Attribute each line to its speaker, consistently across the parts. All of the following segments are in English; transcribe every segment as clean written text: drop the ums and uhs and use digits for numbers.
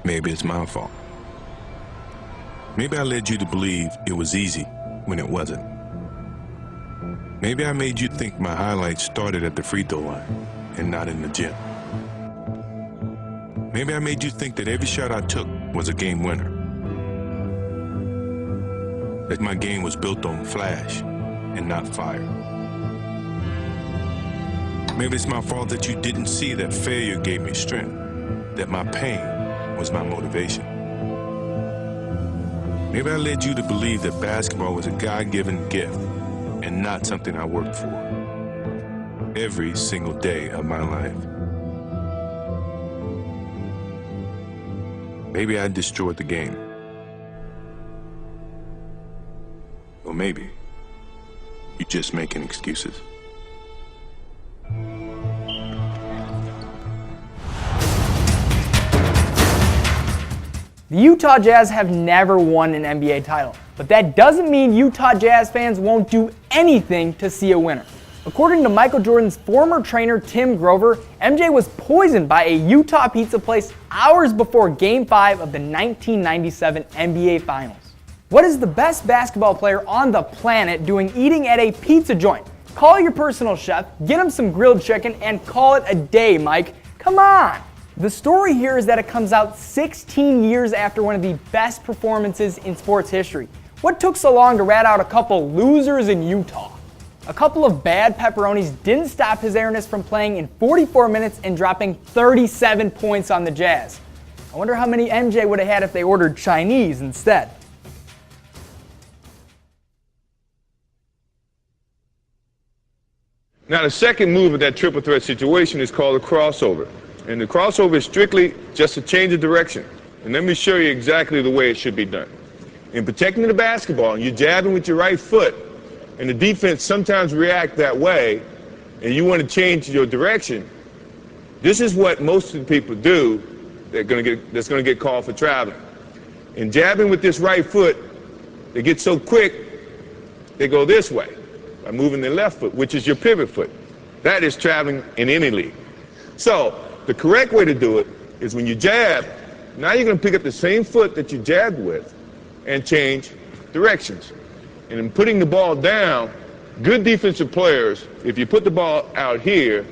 Speaker 1: Maybe it's my fault. Maybe I led you to believe it was easy when it wasn't. Maybe I made you think my highlights started at the free throw line and not in the gym. Maybe I made you think that every shot I took was a game winner. That my game was built on flash and not fire. Maybe it's my fault that you didn't see that failure gave me strength, that my pain was my motivation. Maybe I led you to believe that basketball was a God-given gift and not something I worked for every single day of my life. Maybe I destroyed the game. Or maybe you're just making excuses.
Speaker 2: The Utah Jazz have never won an NBA title, but that doesn't mean Utah Jazz fans won't do anything to see a winner. According to Michael Jordan's former trainer Tim Grover, MJ was poisoned by a Utah pizza place hours before Game 5 of the 1997 NBA Finals. What is the best basketball player on the planet doing eating at a pizza joint? Call your personal chef, get him some grilled chicken, and call it a day, Mike. Come on! The story here is that it comes out 16 years after one of the best performances in sports history. What took so long to rat out a couple losers in Utah? A couple of bad pepperonis didn't stop his airness from playing in 44 minutes and dropping 37 points on the Jazz. I wonder how many MJ would have had if they ordered Chinese instead.
Speaker 3: Now, the second move of that triple threat situation is called a crossover. And the crossover is strictly just a change of direction. And let me show you exactly the way it should be done. In protecting the basketball, you're jabbing with your right foot, and the defense sometimes react that way, and you want to change your direction. This is what most of the people do that's going to get called for traveling. In jabbing with this right foot, they get so quick, they go this way by moving their left foot, which is your pivot foot. That is traveling in any league. So the correct way to do it is when you jab, now you're going to pick up the same foot that you jabbed with and change directions. And in putting the ball down, good defensive players, if you put the ball out here,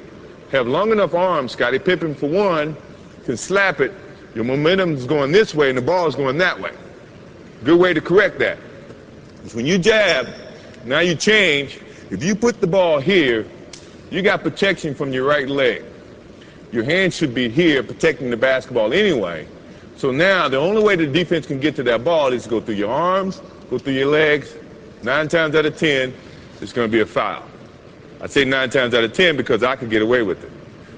Speaker 3: have long enough arms. Scottie Pippen, for one, can slap it. Your momentum is going this way and the ball is going that way. Good way to correct that is when you jab, now you change. If you put the ball here, you got protection from your right leg. Your hands should be here protecting the basketball anyway. So now the only way the defense can get to that ball is to go through your arms, go through your legs. 9 times out of 10, it's going to be a foul. I say 9 times out of 10 because I could get away with it.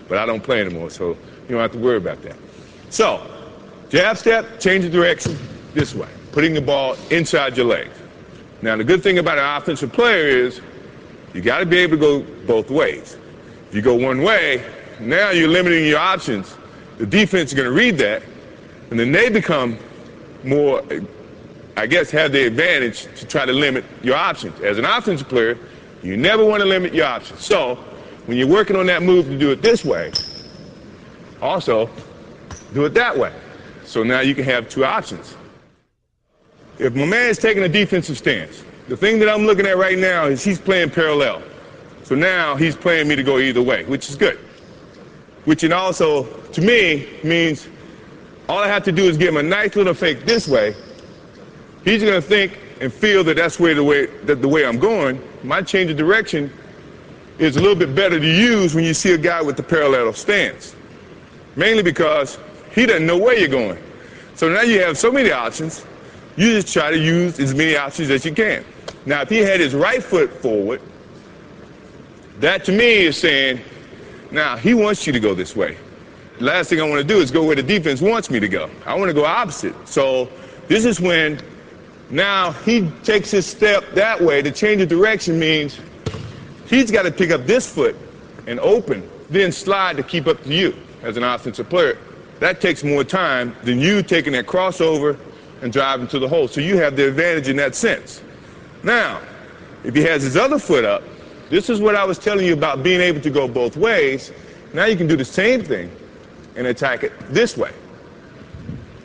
Speaker 3: But I don't play anymore, so you don't have to worry about that. So, jab step, change the direction this way, putting the ball inside your legs. Now, the good thing about an offensive player is you got to be able to go both ways. If you go one way, now you're limiting your options. The defense is going to read that, and then they become more, I guess, have the advantage to try to limit your options. As an offensive player, you never want to limit your options. So when you're working on that move to do it this way, also do it that way. So now you can have 2 options. If my man's taking a defensive stance, the thing that I'm looking at right now is he's playing parallel. So now he's playing me to go either way, which is good. Which and also, to me, means all I have to do is give him a nice little fake this way. He's going to think and feel that that's the way I'm going. My change of direction is a little bit better to use when you see a guy with the parallel stance. Mainly because he doesn't know where you're going. So now you have so many options, you just try to use as many options as you can. Now, if he had his right foot forward, that to me is saying, now he wants you to go this way. The last thing I want to do is go where the defense wants me to go. I want to go opposite. So this is when now he takes his step that way. To change of direction means he's got to pick up this foot and open, then slide to keep up to you as an offensive player. That takes more time than you taking that crossover and driving to the hole. So you have the advantage in that sense. Now, if he has his other foot up, this is what I was telling you about being able to go both ways. Now you can do the same thing and attack it this way.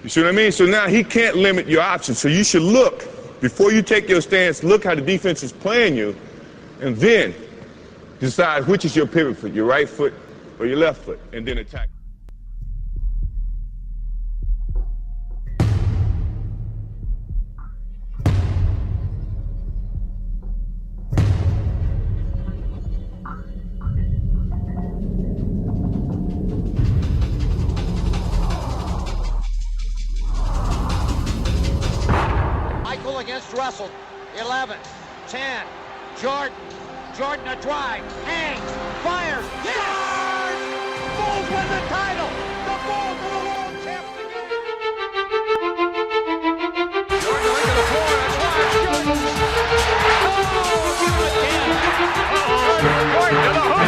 Speaker 3: You see what I mean? So now he can't limit your options. So you should look, before you take your stance, look how the defense is playing you, and then decide which is your pivot foot, your right foot or your left foot, and then attack.
Speaker 4: Against Russell, 11, 10, Jordan a drive, hangs, fires, yes! Bulls win the title! The Bulls are the world champions! Jordan looking at the floor, that's Jordan! Oh, give him again! Jordan to the hook!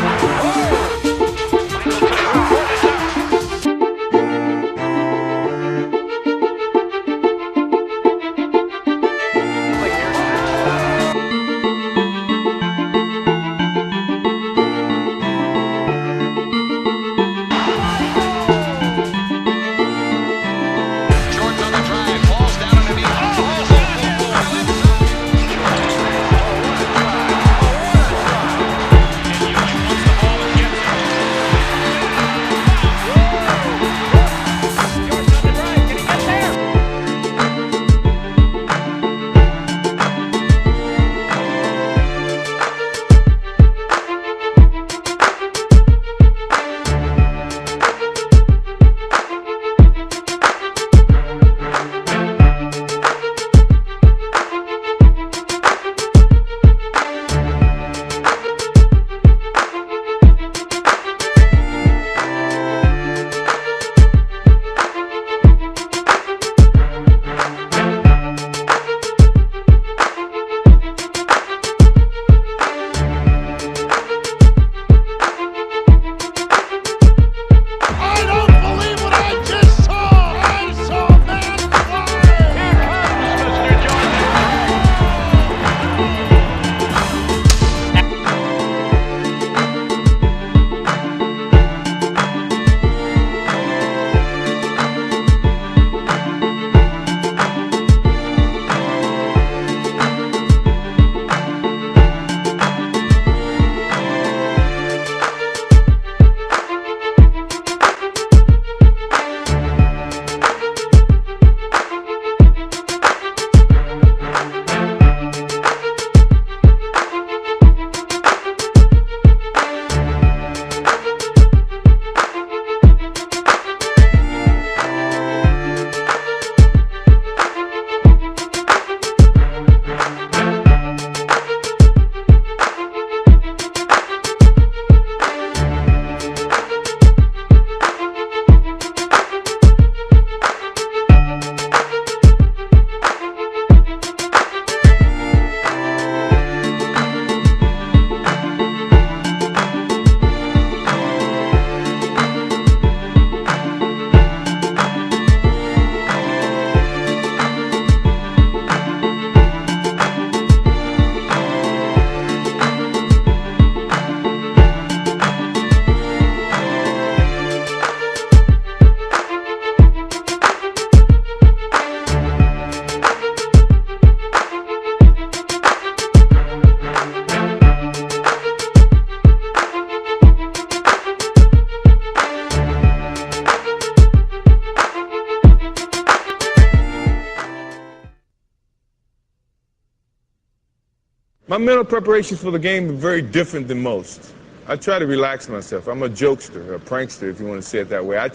Speaker 3: My mental preparations for the game are very different than most. I try to relax myself. I'm a jokester, a prankster, if you want to say it that way. I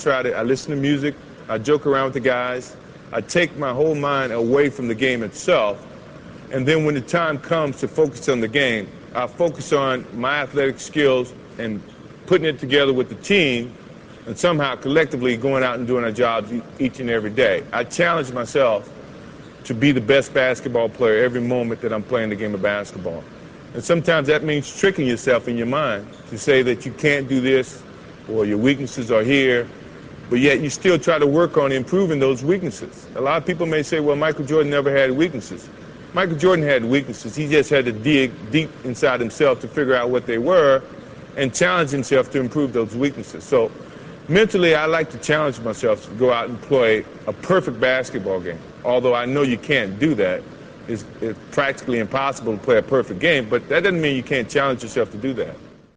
Speaker 3: listen to music, I joke around with the guys, I take my whole mind away from the game itself, and then when the time comes to focus on the game, I focus on my athletic skills and putting it together with the team and somehow collectively going out and doing our jobs each and every day. I challenge myself to be the best basketball player every moment that I'm playing the game of basketball. And sometimes that means tricking yourself in your mind to say that you can't do this or your weaknesses are here, but yet you still try to work on improving those weaknesses. A lot of people may say, well, Michael Jordan never had weaknesses. Michael Jordan had weaknesses. He just had to dig deep inside himself to figure out what they were and challenge himself to improve those weaknesses. So Mentally, I like to challenge myself to go out and play a perfect basketball game. Although I know you can't do that. It's practically impossible to play a perfect game, but that doesn't mean you can't challenge yourself to do that.